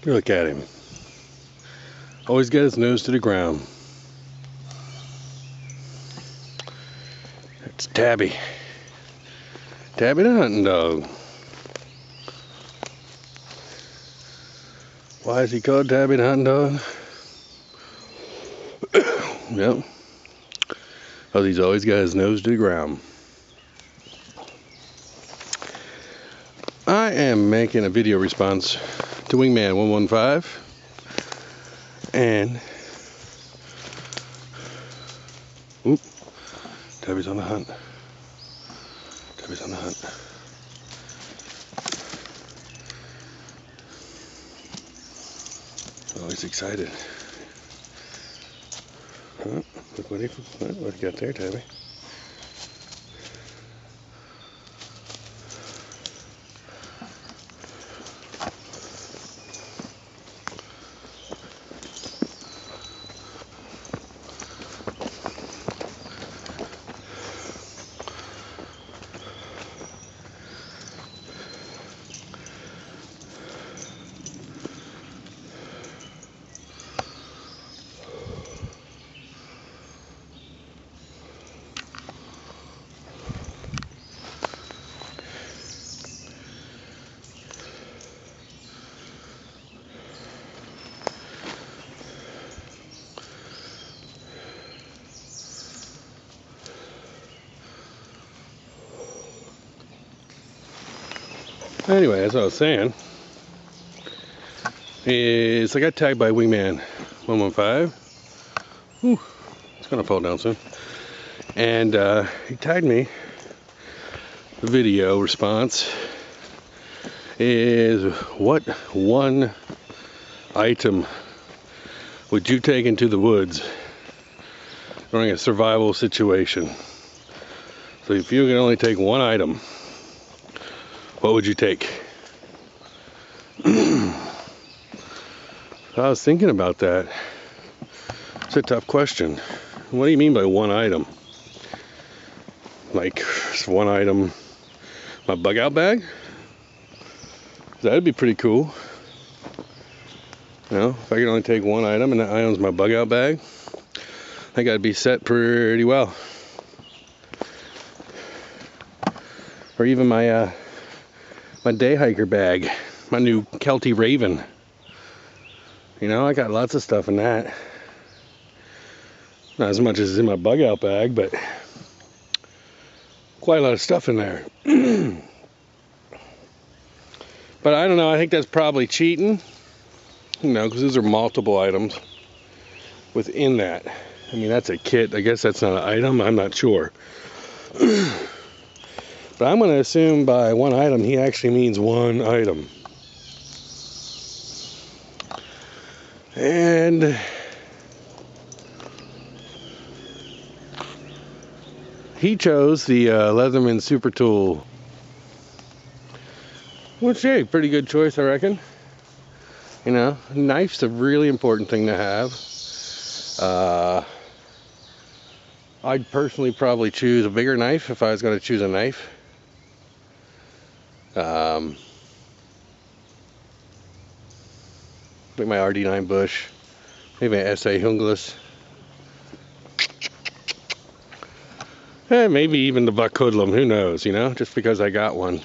Look at him. Always got his nose to the ground. It's Tabby. Tabby the hunting dog. Why is he called Tabby the hunting dog? Yep. Because he's always got his nose to the ground. I am making a video response to Wingman115, and oop, Tabby's on the hunt. Tabby's on the hunt. Oh, he's excited. Oh, look what he got there, Tabby. Anyway, as I was saying, I got tagged by Wingman115. Whew, it's gonna fall down soon. And he tagged me. The video response is, what one item would you take into the woods during a survival situation? So if you can only take one item, what would you take? I was thinking about that. It's a tough question. What do you mean by one item? Like, one item, my bug out bag? That'd be pretty cool. You know, if I could only take one item and that item's my bug out bag, I think I'd be set pretty well. Or even my day hiker bag, my new Kelty Raven. You know, I got lots of stuff in that. Not as much as is in my bug out bag, but quite a lot of stuff in there. But I don't know, I think that's probably cheating. You know, because those are multiple items within that. I mean, that's a kit. I guess that's not an item. I'm not sure. But I'm going to assume by one item, he actually means one item. And he chose the Leatherman Super Tool. Which, hey, pretty good choice, I reckon. You know, a knife's a really important thing to have. I'd personally probably choose a bigger knife if I was going to choose a knife. Like my RD9 Bush, maybe an SA Hungles, and maybe even the buck hoodlum, who knows, you know, just because I got one.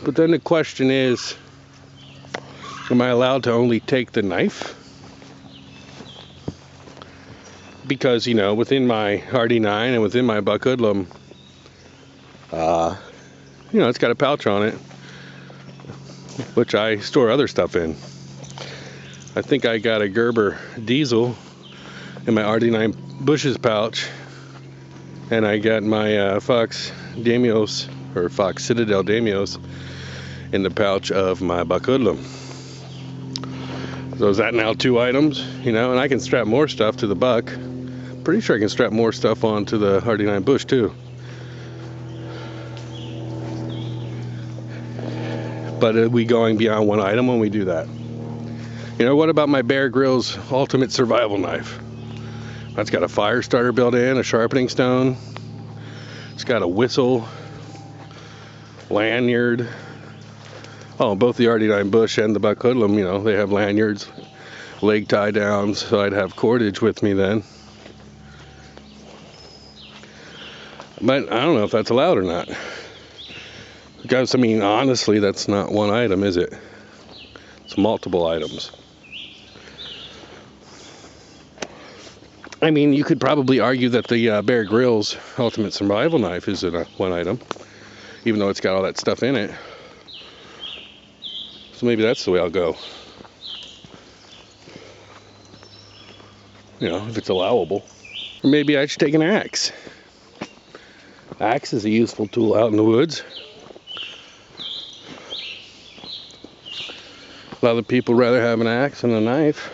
But then the question is, am I allowed to only take the knife? Because, you know, within my RD9 and within my buck hoodlum, you know, it's got a pouch on it, which I store other stuff in. I think I got a Gerber diesel in my RD9 Bush's pouch, and I got my Fox Damios, or Fox Citadel Damios, in the pouch of my buck hoodlum. So is that now 2 items? You know, and I can strap more stuff to the buck. Pretty sure I can strap more stuff onto the RD9 Bush too. But are we going beyond one item when we do that? You know, what about my Bear Grylls Ultimate Survival Knife? That's got a fire starter built in, a sharpening stone. It's got a whistle, lanyard, Oh, both the RD9 Bush and the buck hoodlum, you know, they have lanyards, leg tie downs, so I'd have cordage with me then. But I don't know if that's allowed or not. Because, I mean, honestly, that's not one item, is it? It's multiple items. I mean, you could probably argue that the Bear Grylls Ultimate Survival Knife is one item, even though it's got all that stuff in it. So maybe that's the way I'll go. You know, if it's allowable. Or maybe I should take an axe. Axe is a useful tool out in the woods. A lot of people rather have an axe than a knife.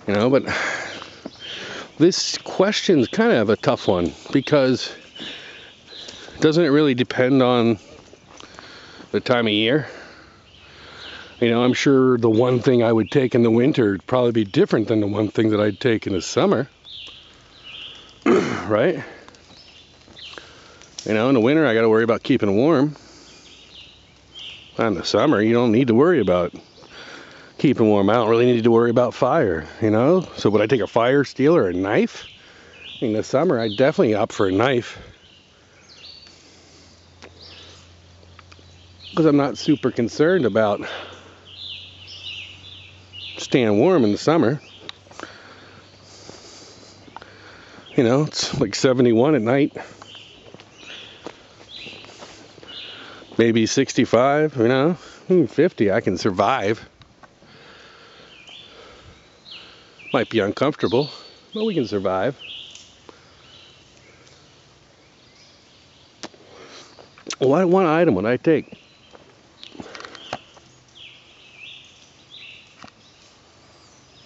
You know, but this question's kind of a tough one, because doesn't it really depend on the time of year? You know, I'm sure the one thing I would take in the winter would probably be different than the one thing that I'd take in the summer. Right? You know, in the winter I got to worry about keeping warm. In the summer you don't need to worry about keeping warm. I don't really need to worry about fire, you know? So would I take a fire steel or a knife? In the summer I'd definitely opt for a knife, because I'm not super concerned about staying warm in the summer. You know, it's like 71 at night. Maybe 65, you know. 50, I can survive. Might be uncomfortable, but we can survive. What one item would I take?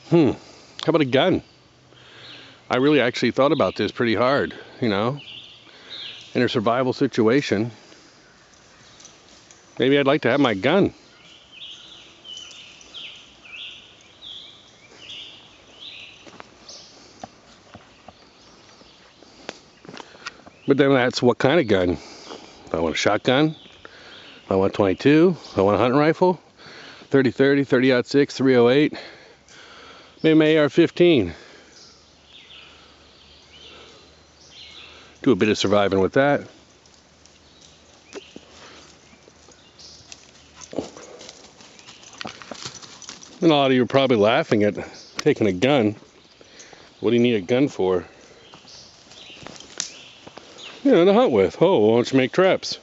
How about a gun? I really actually thought about this pretty hard, you know. In a survival situation, maybe I'd like to have my gun. But then that's what kind of gun? Do I want a shotgun? Do I want a 22? Do I want a hunting rifle? 30-30, 30-06, 308. Maybe my AR-15. Do a bit of surviving with that. And a lot of you are probably laughing at taking a gun. What do you need a gun for? You know, to hunt with. Oh, why don't you make traps?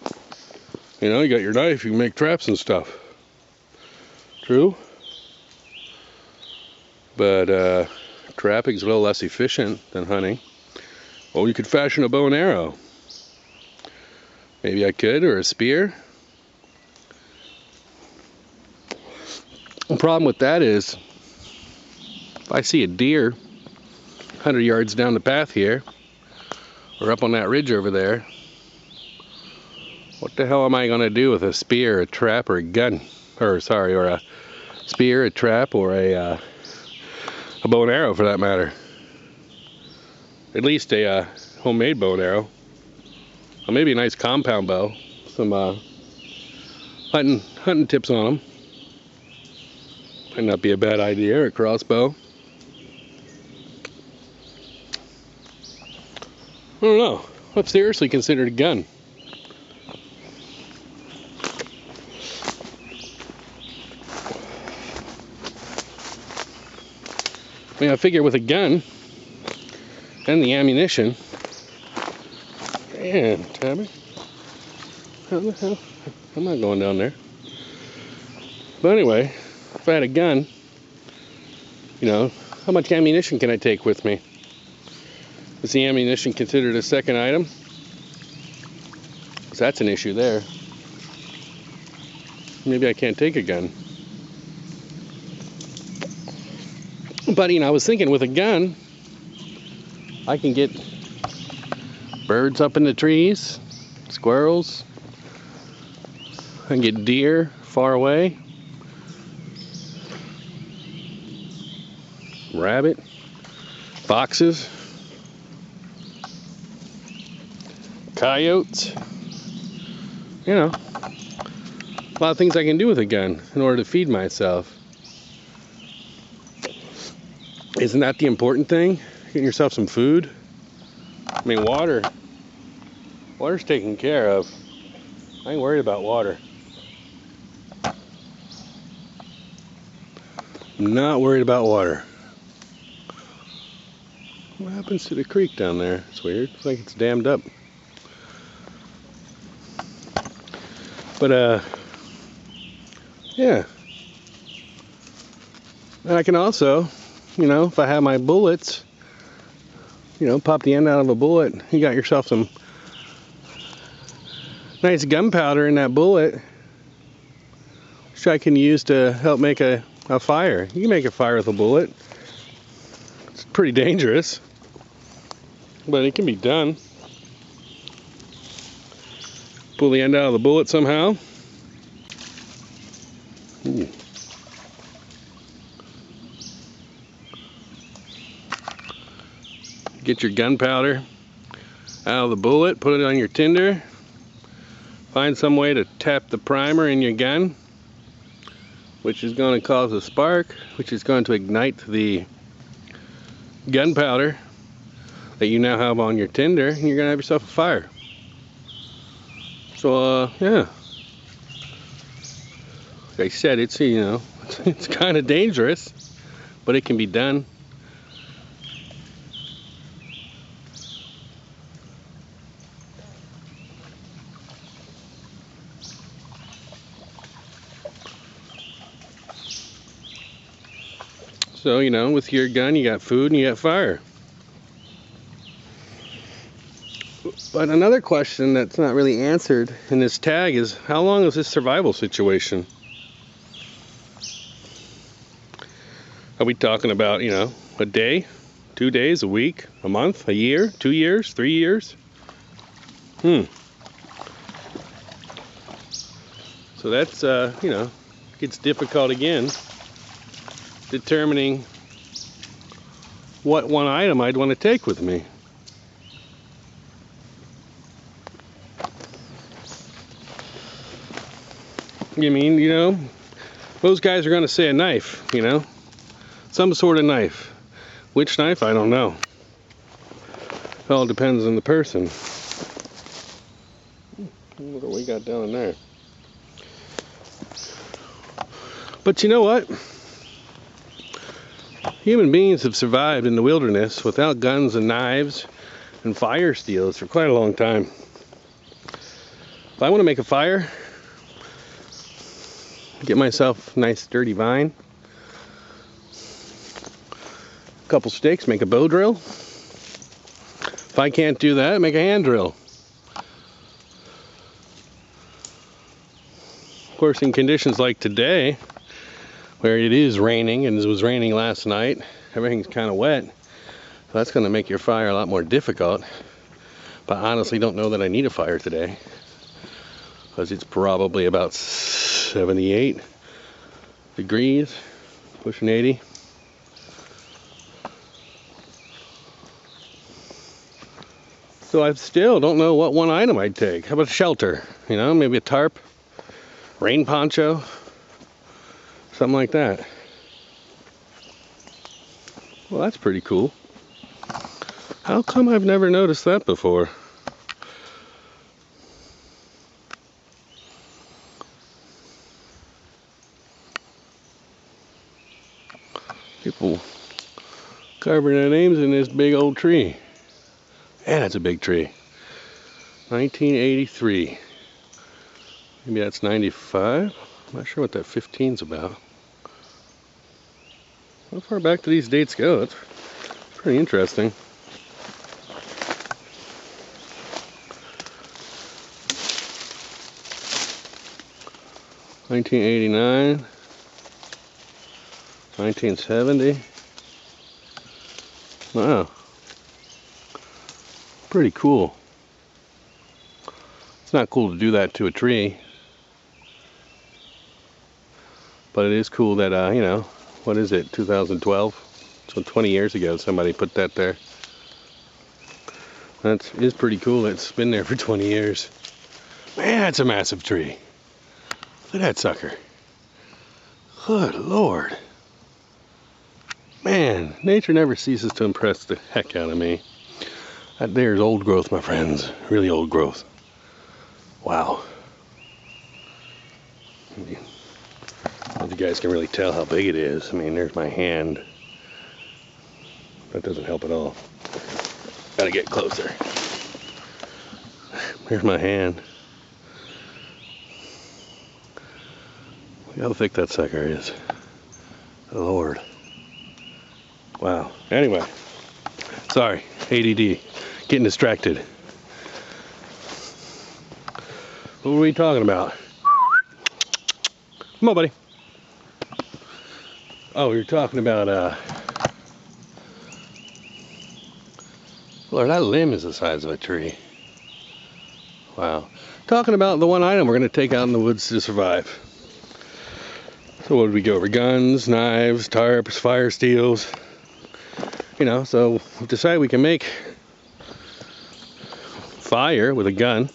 You know, you got your knife, you can make traps and stuff. True. But trapping's a little less efficient than hunting. Well, you could fashion a bow and arrow. Maybe I could, or a spear. The problem with that is, if I see a deer 100 yards down the path here, or up on that ridge over there, what the hell am I going to do with a spear, a trap, or a gun? Or a spear, a trap, or a bow and arrow for that matter. At least a homemade bow and arrow. Or maybe a nice compound bow. Some hunting tips on them. Might not be a bad idea, or a crossbow. I don't know. What's seriously considered a gun? I mean, I figure with a gun and the ammunition. Man, Tabby. How the hell? I'm not going down there. But anyway, if I had a gun, you know, how much ammunition can I take with me? Is the ammunition considered a second item? Because that's an issue there. Maybe I can't take a gun. But, you know, I was thinking with a gun, I can get birds up in the trees, squirrels. I can get deer far away. Rabbit, foxes. Coyotes, you know, a lot of things I can do with a gun in order to feed myself. Isn't that the important thing? Getting yourself some food? I mean, water's taken care of. I ain't worried about water. I'm not worried about water. What happens to the creek down there? It's weird. It's like it's dammed up. But, yeah. And I can also, you know, if I have my bullets, you know, pop the end out of a bullet. You got yourself some nice gunpowder in that bullet, which I can use to help make a fire. You can make a fire with a bullet. It's pretty dangerous, but it can be done. Pull the end out of the bullet somehow. Ooh. Get your gunpowder out of the bullet, put it on your tinder. Find some way to tap the primer in your gun, which is going to cause a spark, which is going to ignite the gunpowder that you now have on your tinder, and you're going to have yourself a fire. So, yeah. Like I said, it's, you know, it's kind of dangerous, but it can be done. So, you know, with your gun, you got food and you got fire. But another question that's not really answered in this tag is, how long is this survival situation? Are we talking about, you know, a day, 2 days, a week, a month, a year, 2 years, 3 years? So that's, you know, gets difficult again, determining what one item I'd want to take with me. I mean, you know, those guys are going to say a knife, you know, some sort of knife. Which knife? I don't know. It all depends on the person. What do we got down there? But you know what? Human beings have survived in the wilderness without guns and knives and fire steels for quite a long time. If I want to make a fire, get myself a nice sturdy vine, a couple sticks, make a bow drill. If I can't do that, make a hand drill. Of course, in conditions like today, where it is raining, and it was raining last night, everything's kind of wet, so that's going to make your fire a lot more difficult. But I honestly don't know that I need a fire today, because it's probably about 78 degrees, pushing 80. So I still don't know what one item I'd take. How about a shelter? You know, maybe a tarp, rain poncho, something like that. Well, that's pretty cool. How come I've never noticed that before? People carving their names in this big old tree. Yeah, that's a big tree. 1983. Maybe that's 95. I'm not sure what that 15's about. How far back do these dates go? That's pretty interesting. $1989, 1970. Wow. Pretty cool. It's not cool to do that to a tree, but it is cool that, you know, what is it, 2012? So 20 years ago somebody put that there. That is pretty cool. It's been there for 20 years. Man, that's a massive tree. Look at that sucker. Good Lord. Man, nature never ceases to impress the heck out of me. That there's old growth, my friends. Really old growth. Wow. I don't know if you guys can really tell how big it is. I mean, there's my hand. That doesn't help at all. Gotta get closer. Here's my hand. Look how thick that sucker is. Lord. Wow. Anyway. Sorry. ADD. Getting distracted. What were we talking about? Come on, buddy. Oh, we were talking about, Lord, that limb is the size of a tree. Wow. Talking about the one item we're going to take out in the woods to survive. So what did we go over? Guns, knives, tarps, fire steels. You know, so we decided we can make fire with a gun.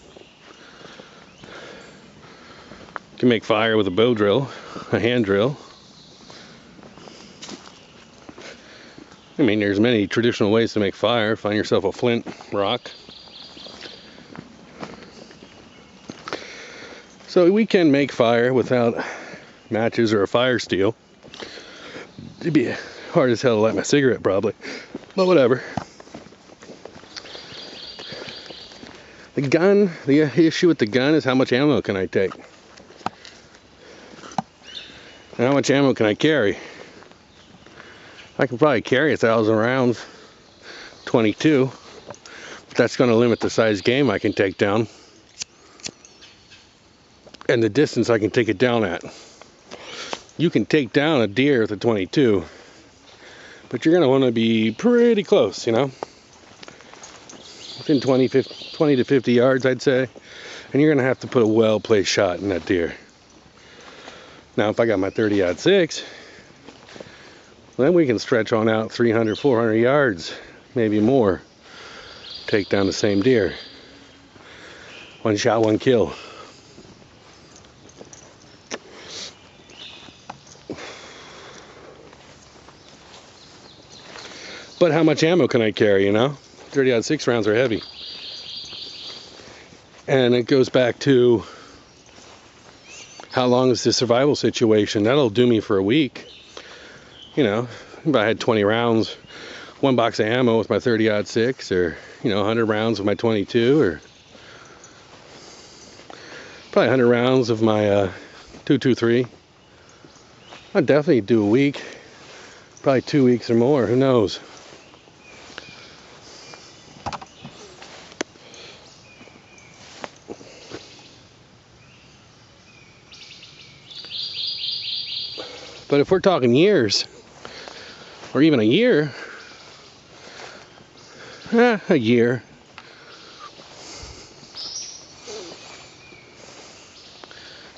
You can make fire with a bow drill, a hand drill. I mean, there's many traditional ways to make fire. Find yourself a flint rock. So we can make fire without matches or a fire steel. It'd be hard as hell to light my cigarette probably, but whatever. The gun, the issue with the gun is how much ammo can I take? And how much ammo can I carry? I can probably carry 1,000 rounds, 22, but that's going to limit the size game I can take down and the distance I can take it down at. You can take down a deer with a 22, but you're going to want to be pretty close, you know, within 20 to 50 yards, I'd say, and you're going to have to put a well-placed shot in that deer. Now, if I got my 30-06, then we can stretch on out 300, 400 yards, maybe more, take down the same deer. One shot, one kill. But how much ammo can I carry, you know? 30-06 rounds are heavy. And it goes back to how long is the survival situation? That'll do me for a week. You know, if I had 20 rounds, one box of ammo with my 30-06, or, you know, 100 rounds with my 22, or probably 100 rounds of my 223. I'd definitely do a week, probably 2 weeks or more, who knows. But if we're talking years, or even a year, a year,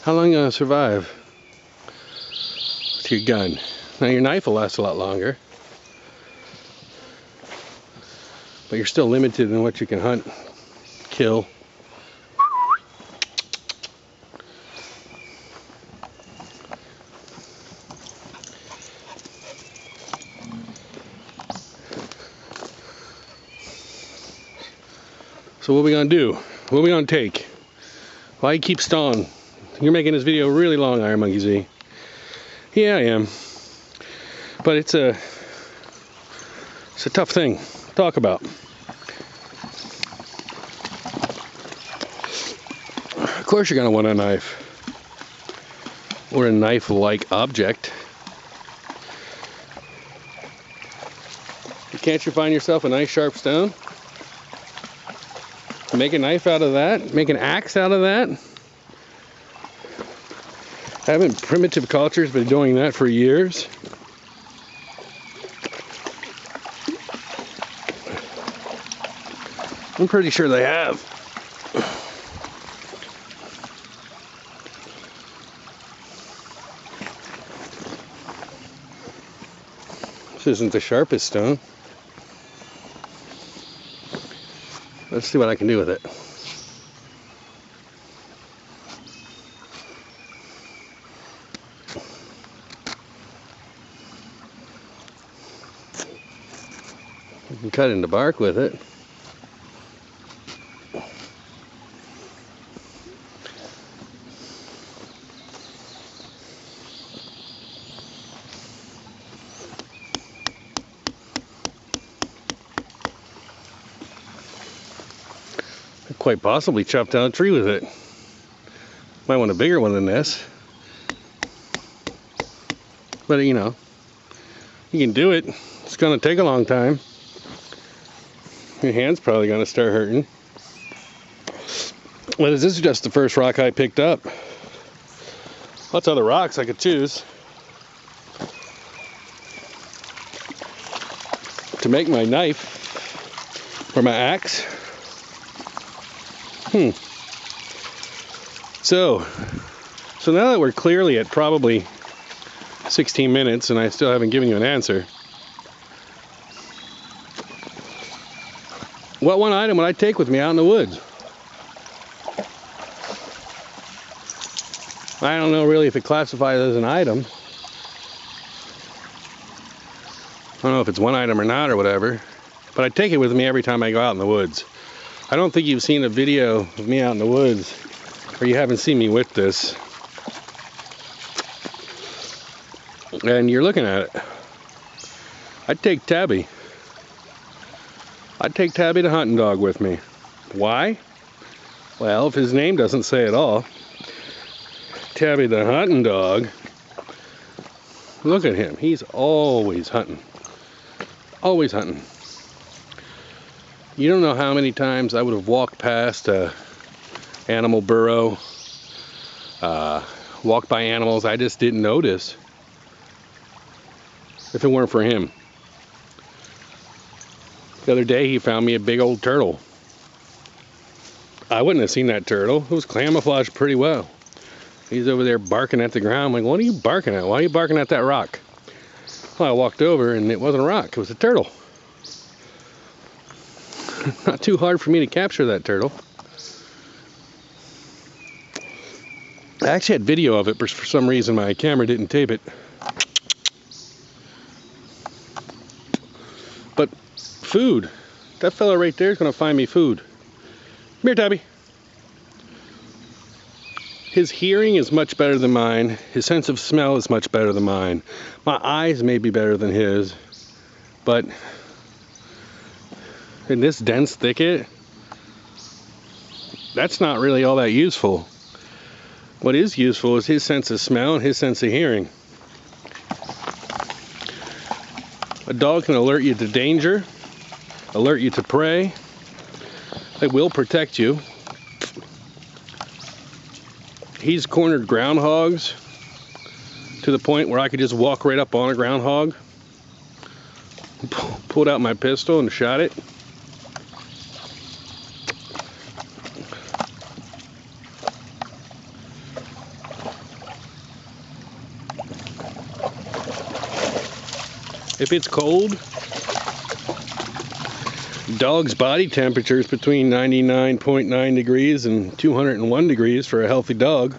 how long are you going to survive with your gun? Now your knife will last a lot longer, but you're still limited in what you can hunt, kill. So what are we gonna do? What are we gonna take? Why you keep stalling? You're making this video really long, Iron Monkey Z. Yeah, I am. But it's a tough thing to talk about. Of course you're gonna want a knife. Or a knife-like object. Can't you find yourself a nice sharp stone? Make a knife out of that, make an axe out of that. Haven't primitive cultures been doing that for years? I'm pretty sure they have. This isn't the sharpest stone. Let's see what I can do with it. cut into bark with it. Quite possibly chop down a tree with it. Might want a bigger one than this. But you know, you can do it. It's gonna take a long time. Your hand's probably gonna start hurting. But this is just the first rock I picked up. Lots of other rocks I could choose to make my knife or my axe. So now that we're clearly at probably 16 minutes and I still haven't given you an answer, what one item would I take with me out in the woods? I don't know really if it classifies as an item. I don't know if it's one item or not or whatever, but I take it with me every time I go out in the woods. I don't think you've seen a video of me out in the woods, or you haven't seen me with this, and you're looking at it. I'd take Tabby. I'd take Tabby the hunting dog with me. Why? Well, if his name doesn't say it all, Tabby the hunting dog, look at him. He's always hunting. Always hunting. You don't know how many times I would have walked past a animal burrow, walked by animals I just didn't notice if it weren't for him. The other day he found me a big old turtle. I wouldn't have seen that turtle. It was camouflaged pretty well. He's over there barking at the ground. I'm like, what are you barking at? Why are you barking at that rock? Well, I walked over and it wasn't a rock, it was a turtle. Not too hard for me to capture that turtle. I actually had video of it, but for some reason my camera didn't tape it. But food. That fella right there is going to find me food. Come here, Tabby. His hearing is much better than mine. His sense of smell is much better than mine. My eyes may be better than his, but in this dense thicket, that's not really all that useful. What is useful is his sense of smell and his sense of hearing. A dog can alert you to danger, alert you to prey. They will protect you. He's cornered groundhogs to the point where I could just walk right up on a groundhog, pulled out my pistol and shot it. If it's cold, dog's body temperature is between 99.9 degrees and 201 degrees for a healthy dog.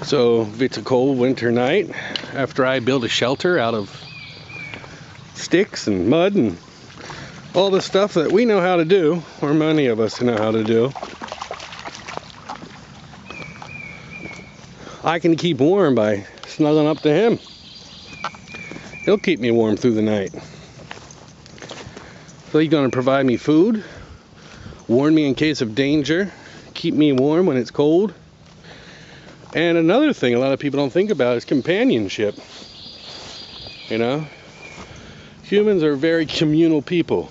So if it's a cold winter night, after I build a shelter out of sticks and mud and all the stuff that we know how to do, or many of us know how to do, I can keep warm by snuggling up to him. He'll keep me warm through the night. So he's going to provide me food, warn me in case of danger, keep me warm when it's cold. And another thing a lot of people don't think about is companionship. You know, humans are very communal people.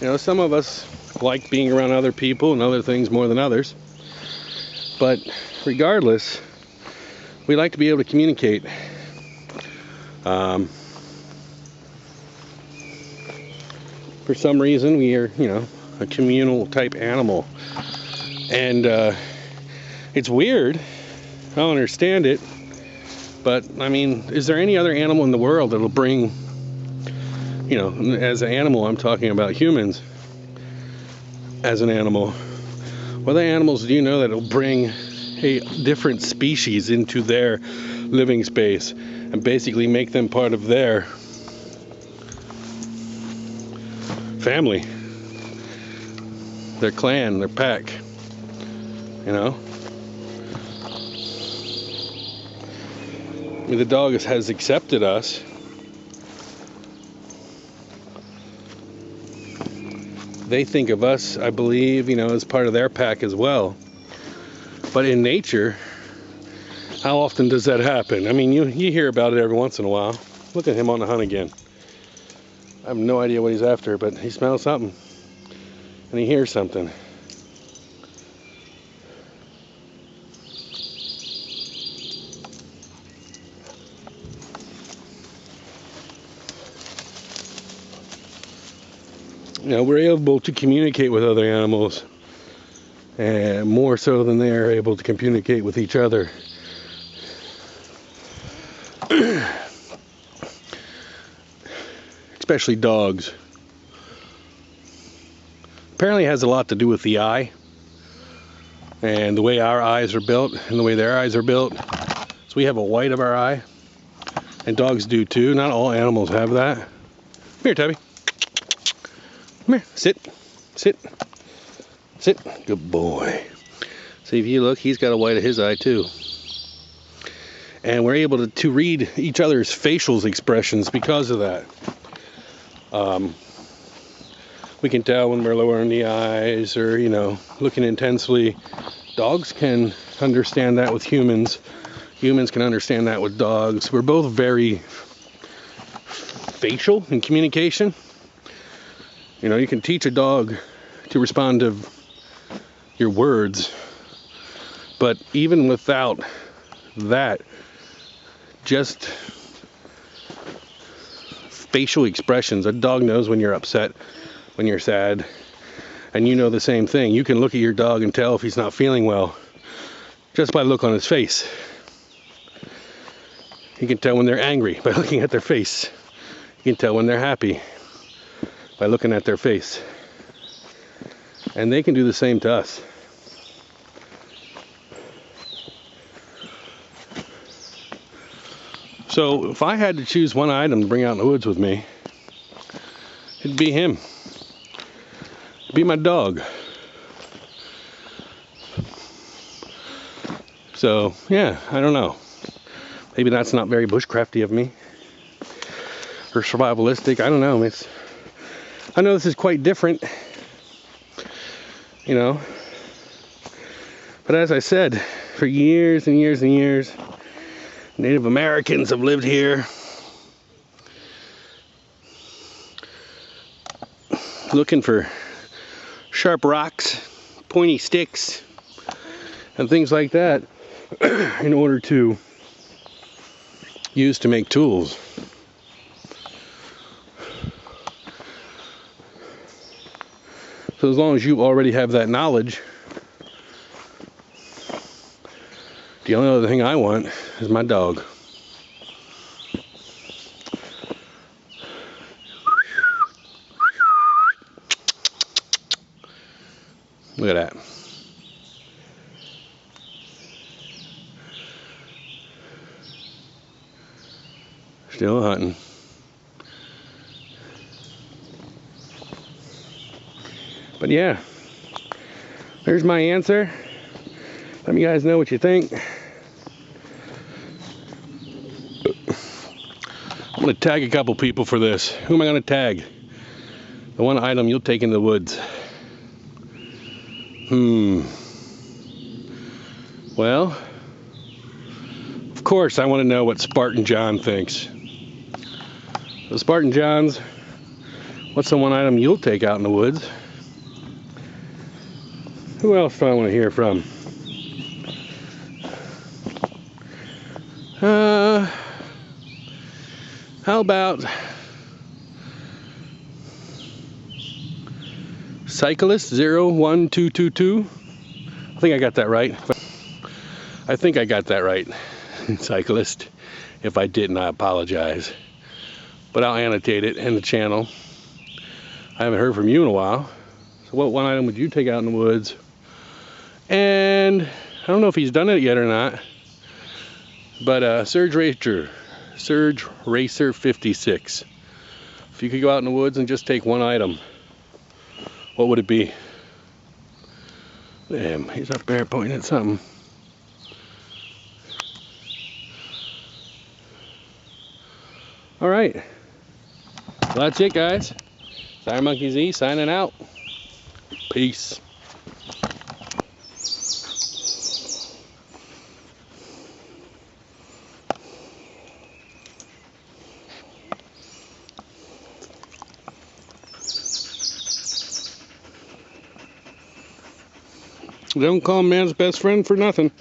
You know, some of us like being around other people and other things more than others. But regardless, we like to be able to communicate. For some reason, we are, you know, a communal type animal. And it's weird. I don't understand it. But, I mean, is there any other animal in the world that'll bring, you know, as an animal, I'm talking about humans as an animal. What other animals do you know that'll bring a different species into their living space and basically make them part of their family, their clan, their pack, you know? I mean, the dog has accepted us. They think of us, I believe, you know, as part of their pack as well. But in nature, how often does that happen? I mean, you hear about it every once in a while. Look at him on the hunt again. I have no idea what he's after, but he smells something. And he hears something. You know, we're able to communicate with other animals, and more so than they are able to communicate with each other. Especially dogs. Apparently it has a lot to do with the eye, and the way our eyes are built and the way their eyes are built. So we have a white of our eye, and dogs do too. Not all animals have that. Come here, Tubby. Come here, sit, sit, sit. Good boy. See, if you look, he's got a white of his eye too. And we're able to read each other's facial expressions because of that. We can tell when we're lowering the eyes or, you know, looking intensely. Dogs can understand that with humans. Humans can understand that with dogs. We're both very facial in communication. You know, you can teach a dog to respond to your words, but even without that, just facial expressions. A dog knows when you're upset, when you're sad, and you know the same thing. You can look at your dog and tell if he's not feeling well just by the look on his face. You can tell when they're angry by looking at their face. You can tell when they're happy by looking at their face. And they can do the same to us. So if I had to choose one item to bring out in the woods with me, it'd be him. It'd be my dog. So yeah, I don't know. Maybe that's not very bushcrafty of me, or survivalistic. I don't know. I know this is quite different, you know. But as I said, for years and years and years, Native Americans have lived here, looking for sharp rocks, pointy sticks, and things like that in order to use to make tools. So as long as you already have that knowledge, the only other thing I want is my dog. Look at that. Still hunting. But yeah, there's my answer. Let me guys know what you think. I'm gonna tag a couple people for this. Who am I gonna tag? The one item you'll take in the woods. Well, of course I want to know what Spartan John thinks. So Spartan Johns, what's the one item you'll take out in the woods? Who else do I want to hear from? How about Cyclist 01222? I think I got that right. I think I got that right, Cyclist. If I didn't, I apologize. But I'll annotate it in the channel. I haven't heard from you in a while. So what one item would you take out in the woods? And I don't know if he's done it yet or not, but SurjRacer56. If you could go out in the woods and just take one item, what would it be? Damn, he's up there pointing at something. All right, well, that's it, guys. Monkey Z signing out. Peace. Don't call man's best friend for nothing.